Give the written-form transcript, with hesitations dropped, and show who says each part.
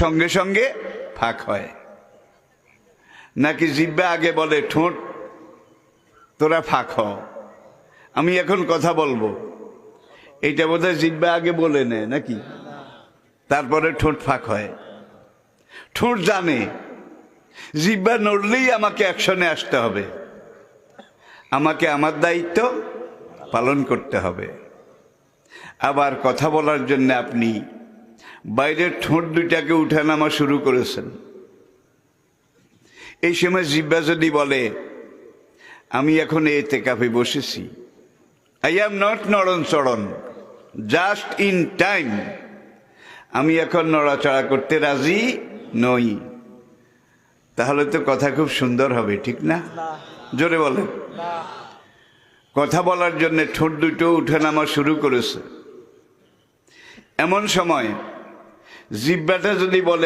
Speaker 1: সঙ্গে সঙ্গে ফাঁক হয় নাকি জিহ্বা আগে বলে ঠোঁট তোরা ফাঁক হ, আমি এখন কথা বলবো, এইটা বোধহয় জিহ্বা আগে বলে নেয় নাকি, তারপরে ঠোঁট ফাঁক হয়। ঠোঁট জানে জিহ্বা নড়লেই আমাকে অ্যাকশনে আসতে হবে, আমাকে আমার দায়িত্ব পালন করতে হবে। আবার কথা বলার জন্য আপনি বাইরের ঠোঁট দুইটাকে উঠানামা শুরু করেছেন, এই সময় জিহ্বা যদি বলে আমি এখন এতেকাফে বসেছি, আই অ্যাম নট নড়ন চড়ন, জাস্ট ইন টাইম, আমি এখন নড়াচড়া করতে রাজি নই, তাহলে তো কথা খুব সুন্দর হবে, ঠিক না? জোরে বলেন। কথা বলার জন্য ঠোঁট দুটো উঠানামা শুরু করেছে, এমন সময় জিহ্বাটা যদি বলে